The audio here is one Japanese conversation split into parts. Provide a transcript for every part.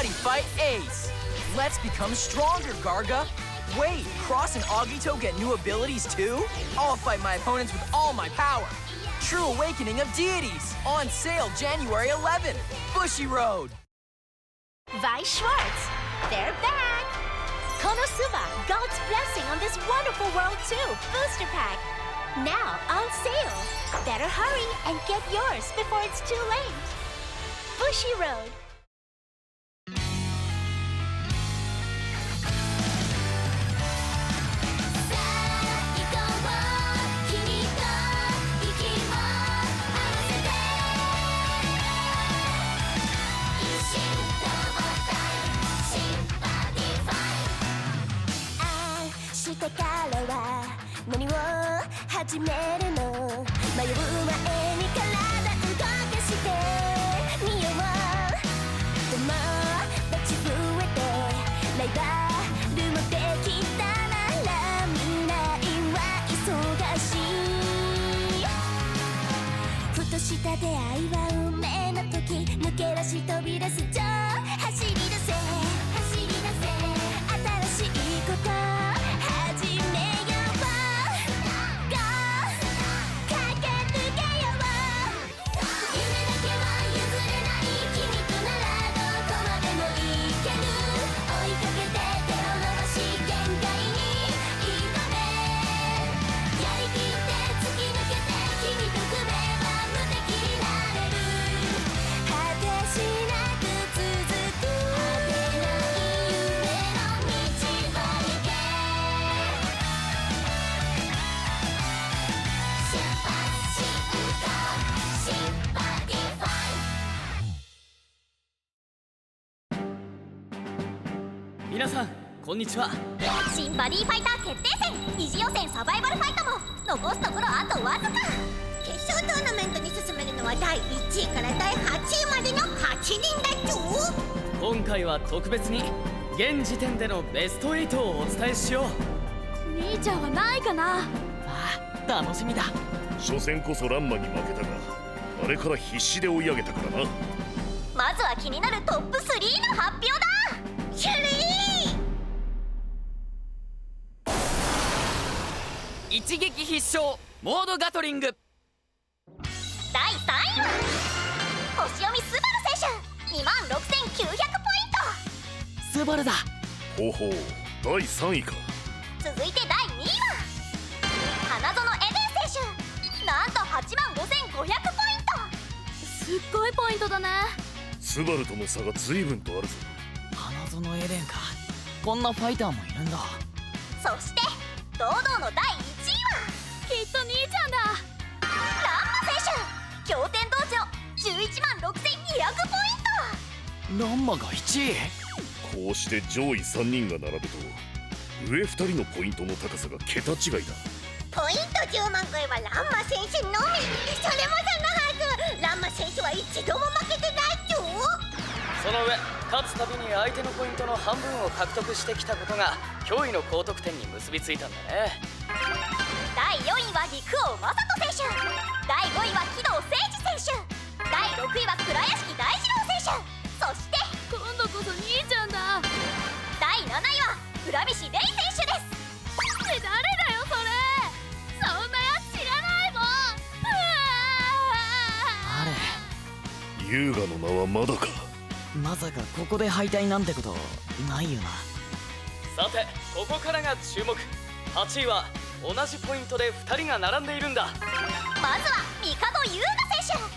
Buddy Fight Ace. Let's become stronger, Garga. Wait, Cross and Agito get new abilities too? I'll fight my opponents with all my power. True Awakening of Deities. On sale January 11th. Bushiroad. Weiss Schwarz, they're back! Konosuba, God's blessing on this wonderful world too. Booster pack. Now on sale. Better hurry and get yours before it's too late. Bushiroad. してからは何を始めるの迷う前に体動かしてみよう友達増えてライバルもできたなら未来は忙しいふとした出会いは運命の時抜け出し飛び出す走り出せ新しいこと皆さんこんにちは。新バディファイター決定戦二次予選サバイバルファイトも残すところあとわずか。決勝トーナメントに進めるのは第1位から第8位までの8人だっちゅ今回は特別に現時点でのベスト8をお伝えしよう。兄ちゃんはないかな。ああ楽しみだ。初戦こそランマに負けたがあれから必死で追い上げたからな。まずは気になるトップ3の発表だ。シュリー一撃必勝モードガトリング。第3位は星読みスバル選手26900ポイント。スバルだ。ほうほう第3位か。続いて第2位は花園エデン選手なんと85500ポイント。すっごいポイントだね。スバルとの差が随分とあるぞ。花園エレンか。こんなファイターもいるんだ。そして堂々の第1位はきっと兄ちゃんだ。ランマ選手仰天道場116200ポイント。ランマが1位。こうして上位3人が並ぶと上2人のポイントの高さが桁違いだ。ポイント10万超えはランマ選手のみ。それもそのはずランマ選手は一度も負けてないよ。その上勝つたびに相手のポイントの半分を獲得してきたことが驚異の高得点に結びついたんだね。第4位は陸王正人選手。第5位は木戸誠二選手。第6位は倉屋敷大二郎選手。そして今度こそ兄ちゃんだ。第7位は浦西レイ選手です。誰だよそれ。そんなやつ知らないもん。あ優雅の名はまだか。れまさかここで敗退なんてことないよな。さてここからが注目。8位は同じポイントで2人が並んでいるんだ。まずは帝優雅選手。や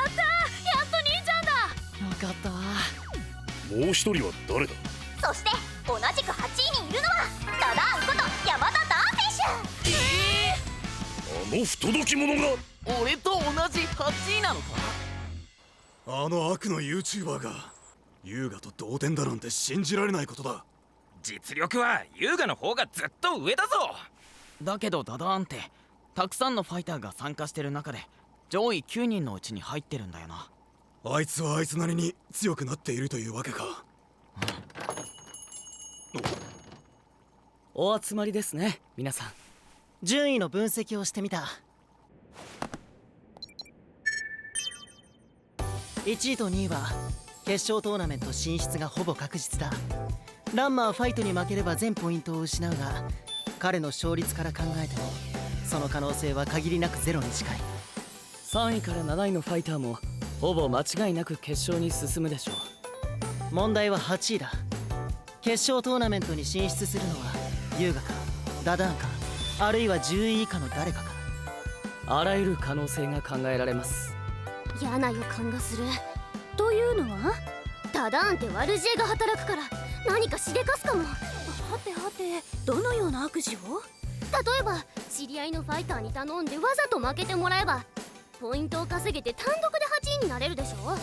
ったー、やっと兄ちゃんだ。よかったわ。もう一人は誰だ。そして同じく8位にいるのはダダーンこと山田ダーン選手。あの不届き者が。俺と同じ8位なのか。あの悪の YouTuber が優雅と同点だなんて信じられないことだ。実力は優雅の方がずっと上だぞ。だけどダダーンってたくさんのファイターが参加してる中で上位9人のうちに入ってるんだよな。あいつはあいつなりに強くなっているというわけか。お集まりですね皆さん。順位の分析をしてみた。1位と2位は決勝トーナメント進出がほぼ確実だ。ランマはファイトに負ければ全ポイントを失うが、彼の勝率から考えてもその可能性は限りなくゼロに近い。3位から7位のファイターもほぼ間違いなく決勝に進むでしょう。問題は8位だ。決勝トーナメントに進出するのは優雅かダダーンか、あるいは10位以下の誰かか。あらゆる可能性が考えられます。嫌な予感がする。というのはダダーンって悪知恵が働くから何かしでかすかも。はてはて、どのような悪事を？例えば知り合いのファイターに頼んでわざと負けてもらえばポイントを稼げて単独で8位になれるでしょ。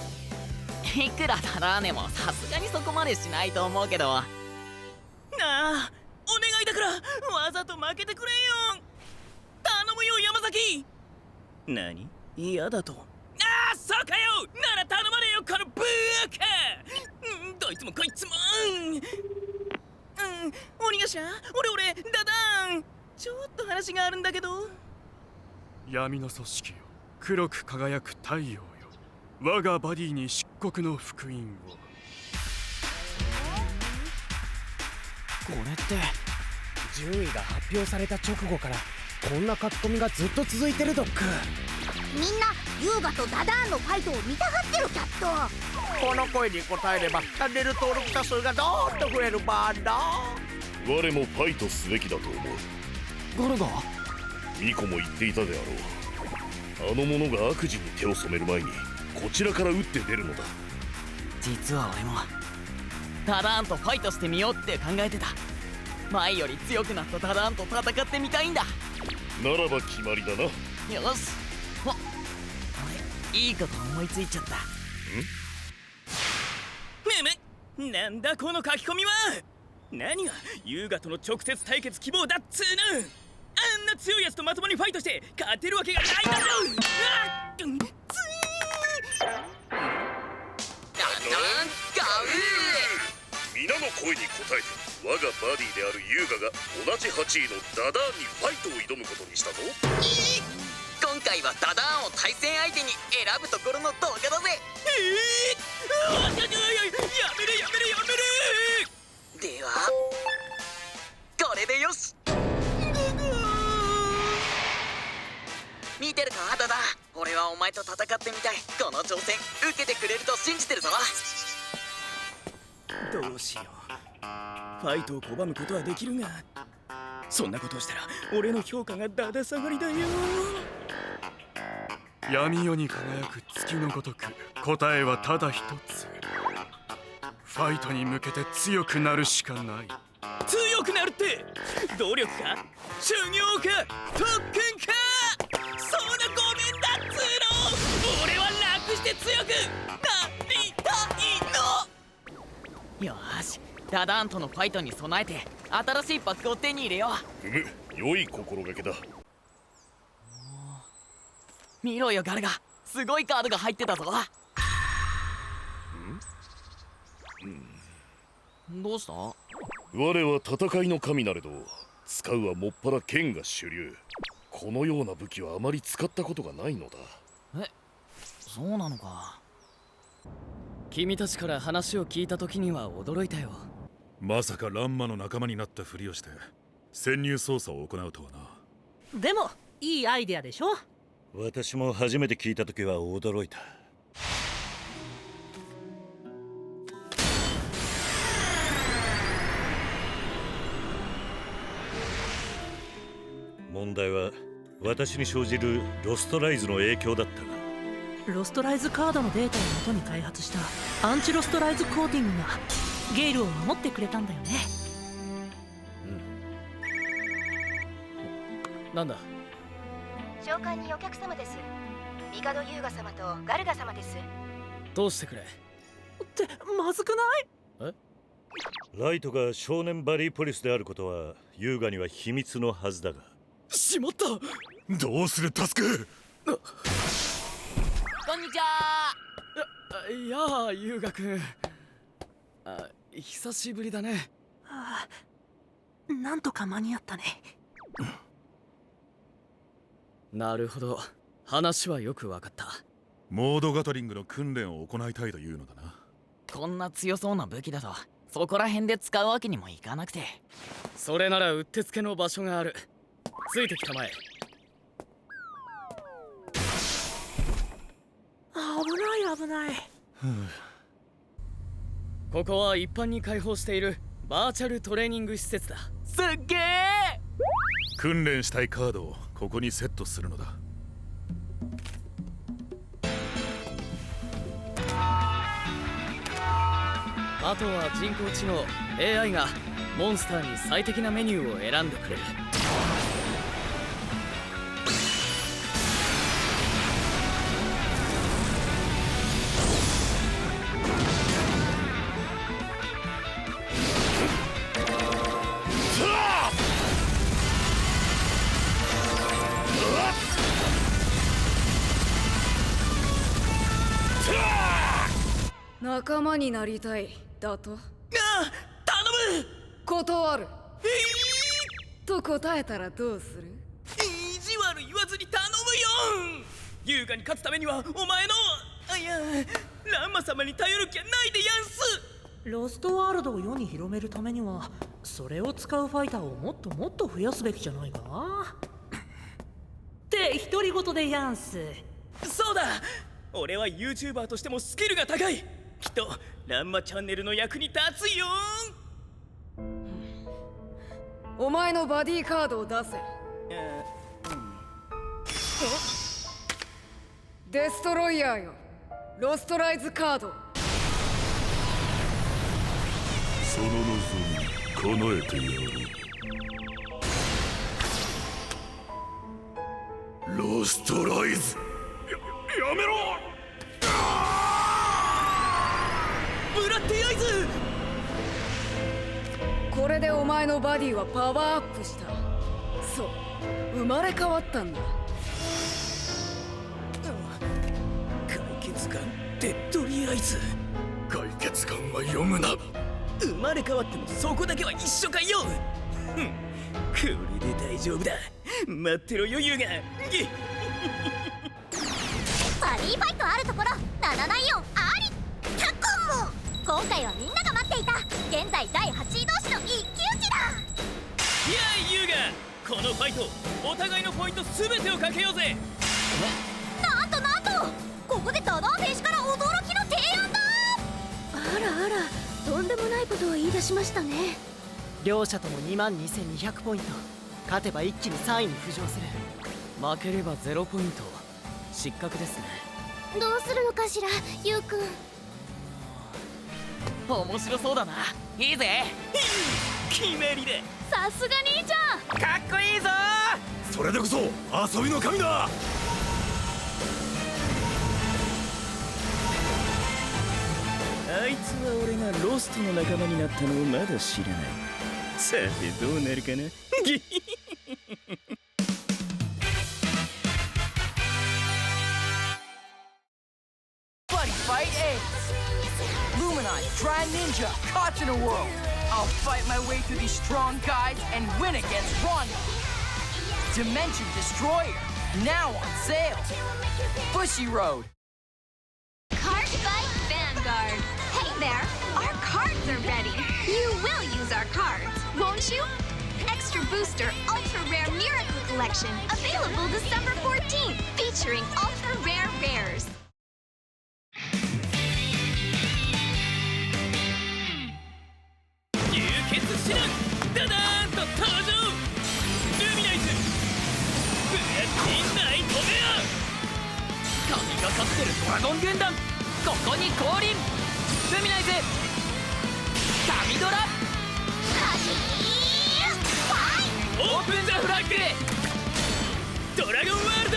いくらダラーネもさすがにそこまでしないと思うけど。なあ、お願いだからわざと負けてくれよ。頼むよ山崎。何？嫌だと。ああ、そうかよ。なら頼まねえよこのブーカ。どいつもこいつも。鬼頭、俺ダダーン、ちょっと話があるんだけど。闇の組織よ、黒く輝く太陽よ、我がバディに漆黒の福音を。これって順位が発表された直後からこんな書き込みがずっと続いてるドック。みんな優雅とダダーンのファイトを見たがってるキャット。この声に応えればチャンネル登録者数がどーんと増えるバーだ。我もファイトすべきだと思う。ゴルゴ、ミコも言っていたであろう。あの者が悪事に手を染める前にこちらから打って出るのだ。実は俺もダダーンとファイトしてみようって考えてた。前より強くなったダダーンと戦ってみたいんだ。ならば決まりだな。よし。俺いいこと思いついちゃった。なんだこの書き込みは。何が優雅との直接対決希望だっつーの。あんな強いやつとまともにファイトして勝てるわけがないだろ。皆の声に応えて我がバディである優雅が同じ8位のダダーンにファイトを挑むことにしたぞ。今回はダダーンを対戦相手に選ぶところの動画だぜ。やめるではこれでよし。見てるかダダーン、俺はお前と戦ってみたい。この挑戦受けてくれると信じてるぞ。どうしよう。ファイトを拒むことはできるが、そんなことをしたら俺の評価がだだ下がりだよ。闇夜に輝く月のごとく答えはただ一つ。ファイトに向けて強くなるしかない。強くなるって努力か修行か特訓か。そんなごめんだっつーの。俺は楽して強くなりたいの。よーし、ダダーンとのファイトに備えて新しいパックを手に入れよう。良い心がけだ。見ろよガルガ、すごいカードが入ってたぞ。どうした？我は戦いの神なれど使うはもっぱら剣が主流。このような武器はあまり使ったことがないのだ。そうなのか。君たちから話を聞いた時には驚いたよ。まさかランマの仲間になったふりをして潜入捜査を行うとはな。でもいいアイデアでしょ。私も初めて聞いた時は驚いた。問題は私に生じるロストライズの影響だったが、ロストライズカードのデータを元に開発したアンチロストライズコーティングがゲイルを守ってくれたんだよね。なんだ。召喚にお客様です。ミカド優雅様とガルガ様です。どうしてくれ。ってまずくない？ライトが少年バリーポリスであることは優雅には秘密のはずだが。しまった。どうするタスク。こんにちは。いやあ、優雅くん。久しぶりだね。なんとか間に合ったね。なるほど、話はよくわかった。モードガトリングの訓練を行いたいというのだな。こんな強そうな武器だとそこら辺で使うわけにもいかなくて。それならうってつけの場所がある。ついてきたまえ。危ない危ない。ここは一般に開放しているバーチャルトレーニング施設だ。すっげえ。訓練したいカードをここにセットするのだ。あとは人工知能 AI がモンスターに最適なメニューを選んでくれる。仲間になりたいだと。ああ、頼む。断る。と答えたらどうする？意地悪言わずに頼むよ。優雅に勝つためにはお前のいやランマ様に頼る気はないでやんす。ロストワールドを世に広めるためにはそれを使うファイターをもっともっと増やすべきじゃないかって独り言でやんす。そうだ、俺は YouTuber としてもスキルが高い。きっとランマチャンネルの役に立つよ。お前のバディカードを出せ。デストロイヤーよ、ロストライズカード。その望み叶えてやる。ロストライズ。やめろ。ブラッディアイズ。これでお前のバディはパワーアップした。そう、生まれ変わったんだ。解決感デッドリアイズ。解決感は読むな。生まれ変わってもそこだけは一緒かよ。これで大丈夫だ。待ってろよ優雅。バディファイトあるところ794あり。タコンも今回はみんなが待っていた現在第8位同士の一騎打ちだ。やあ優雅、このファイトお互いのポイント全てをかけようぜ。なんとここでダダー選手から驚きの提案だ。あらあら、とんでもないことを言い出しましたね。両者とも22,200ポイント。勝てば一気に3位に浮上する。負ければ0ポイント。失格ですね。どうするのかしら、ゆうくん。面白そうだな。いいぜ。決まりだ。さすが兄ちゃん、かっこいいぞ。それでこそ遊びの神だ。あいつは俺がロストの仲間になったのをまだ知らない。さてどうなるかな。Buddy fight Ace, Luminite, Dry Ninja, caught in a whirl. I'll fight my way through these strong guys and win against Ronda. Dimension Destroyer, now on sale. Bushy Road. Card Fight Vanguard. Hey there, our cards are ready. You will use our cards, won't you? Extra Booster Ultra Rare Miracle Collection, available December 14th, featuring ultra rare rares. 流血指南ダダーンと登場。ルミナイズブラッディナイトメア。神がかってるドラゴン軍団、ここに降臨。ルミナイズ神ドラオープンザフラッグ。ドラゴンワールド、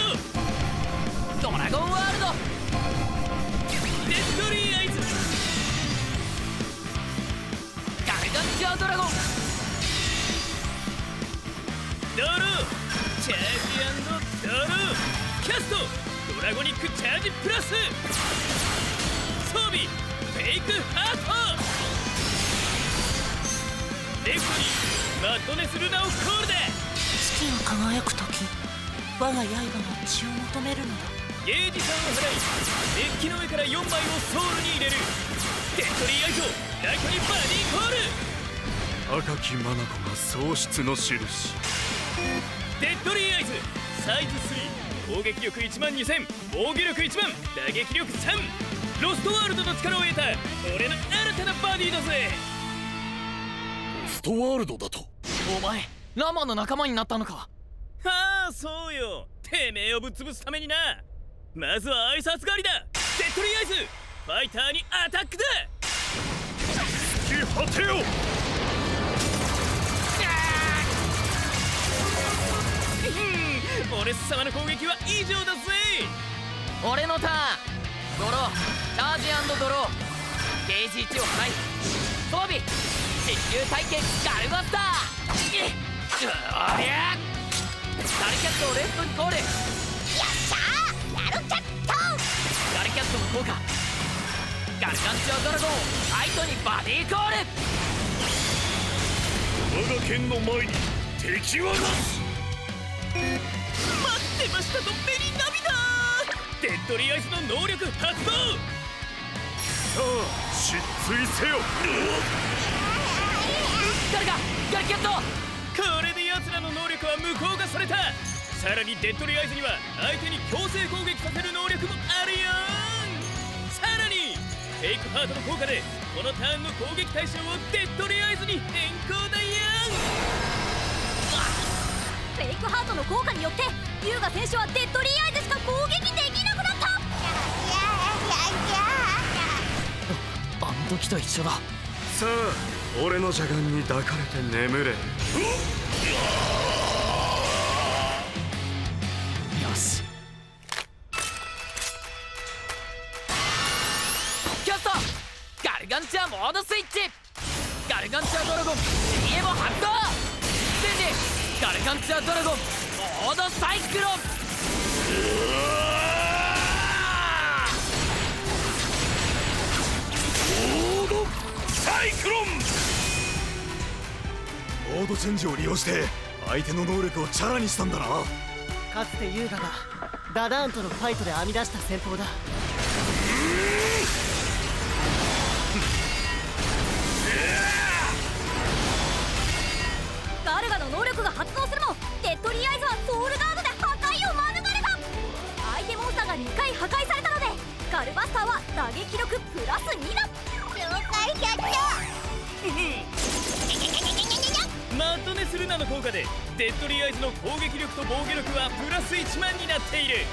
ドラゴンワールドデストリーアイズガルガンチャードラゴンドローチャージ&ドローキャストドラゴニックチャージプラス装備フェイクハートレフトにマッドネスルナをコールだ。月が輝く時、我が刃が血を求めるのだ。ゲージ3を払いデッキの上から4枚をソウルに入れる。デッドリーアイズをライトにバディコール。赤き眼が喪失の印。デッドリーアイズサイズ3、攻撃力12000、防御力1万、打撃力3。ロストワールドの力を得た俺の新たなバディだぜ。ロストワールドだと？お前ラマの仲間になったのか。はあ、そうよ。てめえをぶっ潰すためにな。まずは挨拶狩りだ。デッドリーアイズファイターにアタックだ。突き果てよ。俺様の攻撃は以上だぜ。俺のターン。ドロー、チャージ&ドロー。ゲージ1を払い装備石油体系ガルバスター。おりゃガルキャットをレフトにコール。よっしゃー、ガルキャット。ガルキャットの効果、ガルガンチャードラゴンをライトにバディコール。我が剣の前に敵はなし。待ってましたとメリナビだ。デッドリーアイズの能力発動。さあ失墜せよ。ガルキャット。これで奴らの能力は無効化された。さらにデッドリーアイズには相手に強制攻撃させる能力もあるよん。さらにフェイクハートの効果でこのターンの攻撃対象をデッドリーアイズに変更だよん。フェイクハートの効果によって優雅選手はデッドリーアイズしか攻撃できなくなった。あの時と一緒だ。さあ俺の邪眼に抱かれて眠れ。よしキャストガルガンチャーモードスイッチ。ガルガンチャードラゴンジエボ発動。ステージガルガンチャードラゴンモードサイクロン。モードサイクロン。モードチェンジを利用して相手の能力をチャラにしたんだな。かつて優雅がダダーンとのファイトで編み出した戦法だ。ガルガの能力が発動するもデッドリーアイズはソウルガードで破壊を免れた。相手モンスターが2回破壊されたのでガルバスターは打撃力プラス2だ。了解キャッチマッドネスルナの効果でデッドリーアイズの攻撃力と防御力はプラス1万になっている。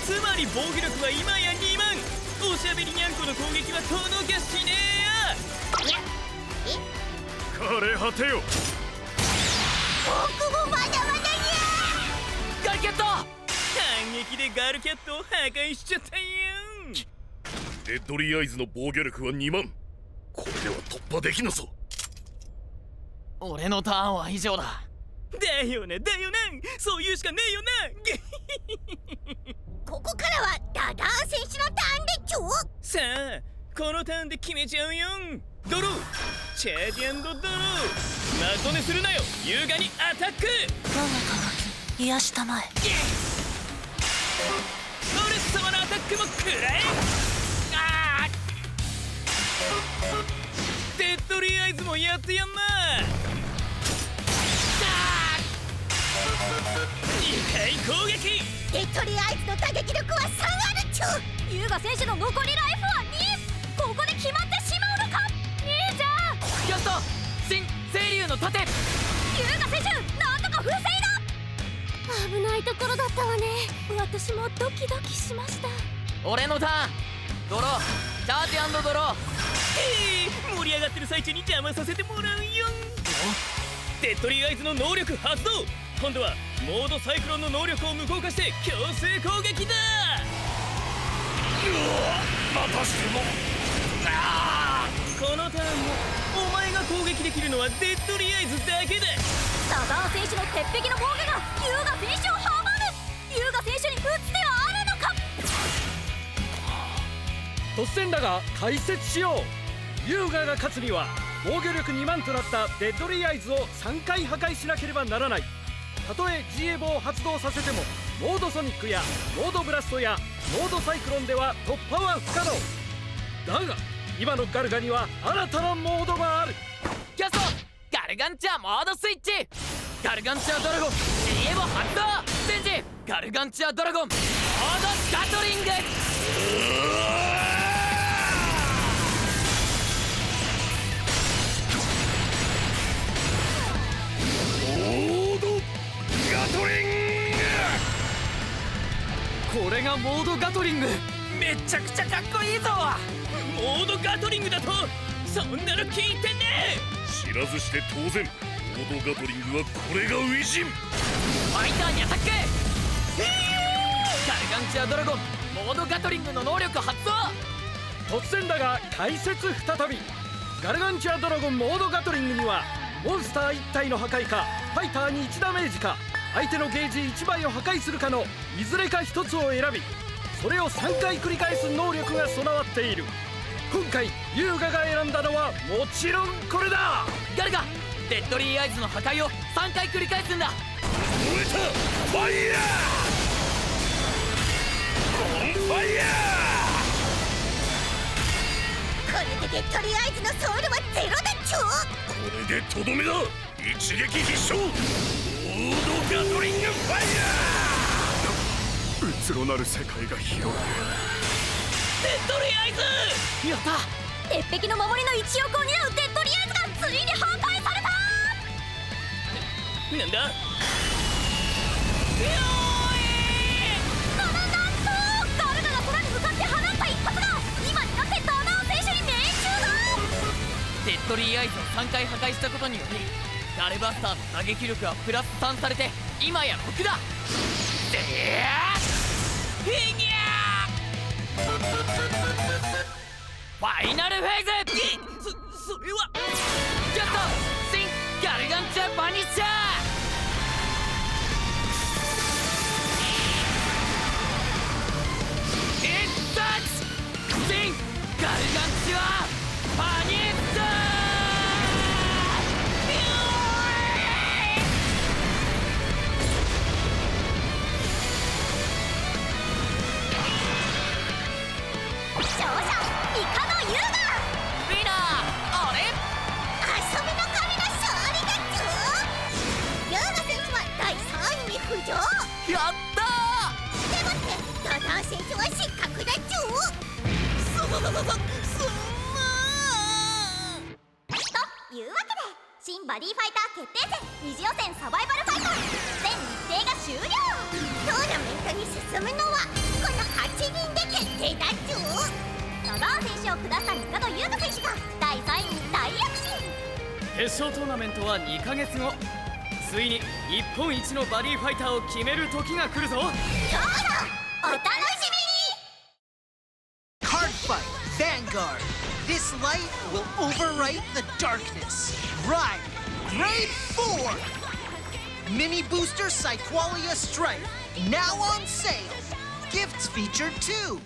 つまり防御力は今や2万。おしゃべりにゃんこの攻撃は届きゃしねえや。枯れ果てよ。僕もまだまだにゃ。ガルキャット。反撃でガルキャットを破壊しちゃったよ。デッドリーアイズの防御力は2万。これでは突破できぬぞ。俺のターンは以上だ。だよなだよな、そう言うしかねえよな。ここからはダダーン選手のターンでちょ。さあこのターンで決めちゃうよん。ドローチャージ&ドロー。マッドネするなよ優雅にアタック。我が渇き癒したまえ。俺様のアタックも食らえ。デッドリーアイズもやってやんな。2回攻撃。デッドリーアイズの打撃力は3あるっちょ。優雅選手の残りライフは2。ここで決まってしまうのか。いいじゃん。キャスト新清流の盾。優雅選手なんとか防いだ。危ないところだったわね。私もドキドキしました。俺のターン。ドローチャージ&ドロー。盛り上がってる最中に邪魔させてもらうよ。デッドリーアイズの能力発動。今度はモードサイクロンの能力を無効化して強制攻撃だ。またしても。このターンもお前が攻撃できるのはデッドリーアイズだけだ。ダダーン選手の鉄壁の防御が優雅選手を阻む。優雅選手に打つ手はあるのか。突然だが解説しよう。優雅が勝つには防御力2万となったデッドリーアイズを3回破壊しなければならない。たとえ G エボを発動させてもモードソニックやモードブラストやモードサイクロンでは突破は不可能だが今のガルガには新たなモードがある。キャストガルガンチャーモードスイッチ。ガルガンチャードラゴン G エボ発動。チェンジガルガンチャードラゴンモードガトリング。これがモードガトリング。めちゃくちゃかっこいいぞ。モードガトリングだとそんなの聞いてね知らずして当然。モードガトリングはこれが初陣。ファイターにアタック。ガルガンチャードラゴンモードガトリングの能力発動。突然だが解説再び。ガルガンチャードラゴンモードガトリングにはモンスター1体の破壊かファイターに1ダメージか相手のゲージ1枚を破壊するかのいずれか1つを選び、それを3回繰り返す能力が備わっている。今回優雅が選んだのはもちろんこれだ。ガルガデッドリーアイズの破壊を3回繰り返すんだ。燃えたファイヤー。ボンファイヤこれでデッドリーアイズのソウルはゼロだっちょ。これでとどめだ。一撃必勝。モードガトリングファイヤー。うつろなる世界が広がる。デッドリーアイズ。やった。鉄壁の守りの一翼を担うデッドリーアイズがついに破壊された。なんだ。なんとガルガが空に向かって放った一発が今になってダナー選手に命中だ。デッドリーアイズを3回破壊したことによりガルバスターの打撃力はプラス3されて今や6だ。でフィギュアファイナルフェーズ。それはキャスト新ガルガンチャーバニッシャー。一発新ガルガンチャーバニッシャー。勝者イカの優雅。ウィナー俺遊びの神の勝利だっちょ。優雅選手は第3位に浮上。やったでもってダダン選手は失格だっちょ。というわけで新バディファイター決定戦二次予選サバイバルファイト全日程が終了。トーナメントに進むのはこの8人で決定だっちょ。ダダン選手を下した三門優雅選手が第3位に大躍進。決勝トーナメントは2ヶ月後。ついに日本一のバディファイターを決める時が来るぞ。どうぞお楽しみに。 Card Fight Vanguard. This light will overwrite the darkness. Ride Grade 4. Mini Booster Cyqualia Strife. Now on sale. Gifts featured too.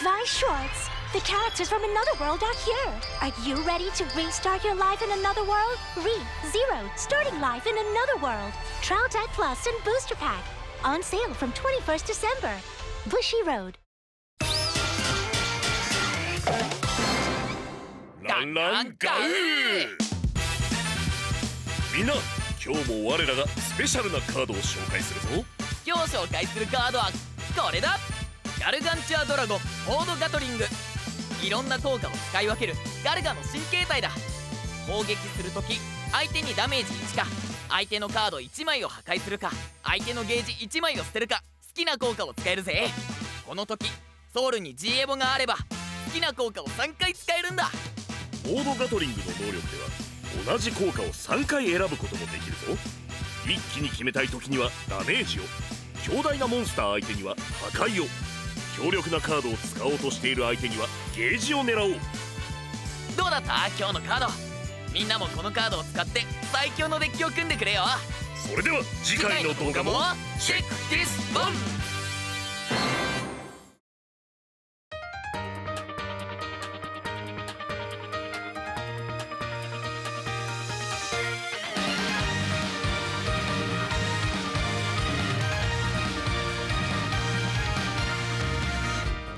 Vi Schwartz, the characters from another world are here. Are you ready to restart your life in another world? Zero, starting life in another world. Trial Deck Plus and Booster Pack. On sale from 21st December. Bushy Road. ランランガウー。みんな今日も我らがスペシャルなカードを紹介するぞ。今日紹介するカードはこれだ。ガルガンチャードラゴンモードガトリング。いろんな効果を使い分けるガルガの新形態だ。攻撃するとき相手にダメージ1か相手のカード1枚を破壊するか相手のゲージ1枚を捨てるか好きな効果を使えるぜ。この時ソウルに G エボがあれば好きな効果を3回使えるんだ。モードガトリングの能力では同じ効果を3回選ぶこともできるぞ。一気に決めたい時にはダメージを、強大なモンスター相手には破壊を、強力なカードを使おうとしている相手にはゲージを狙おう。どうだった今日のカード。みんなもこのカードを使って最強のデッキを組んでくれよ。それでは次回の動画もチェックディスボン。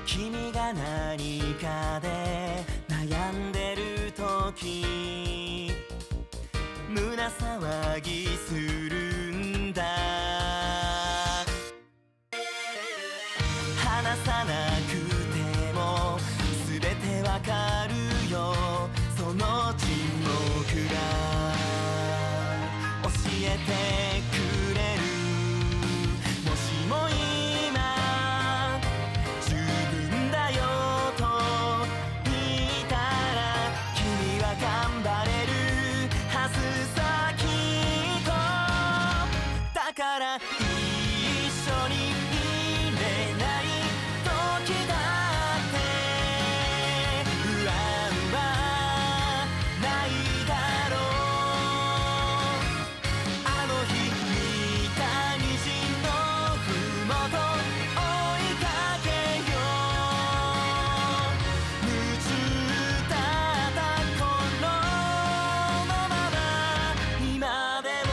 君が何かで時胸騒ぎするんだ話さなくても全てわかるよその沈黙が教えてくれるもしも今十分だよと言ったら君は頑張れるはずさきっとだから一緒にいれない時だって不安はないだろうあの日見た虹のふもと追いかけよう夢中だった頃のまま今でも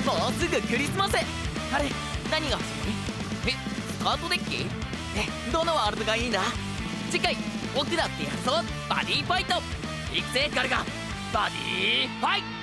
もうすぐクリスマス。あれ、何が欲しい？スカートデッキ？どのワールドがいいんだ？次回僕だってやるぞバディファイト。育成ガルガバディファイト。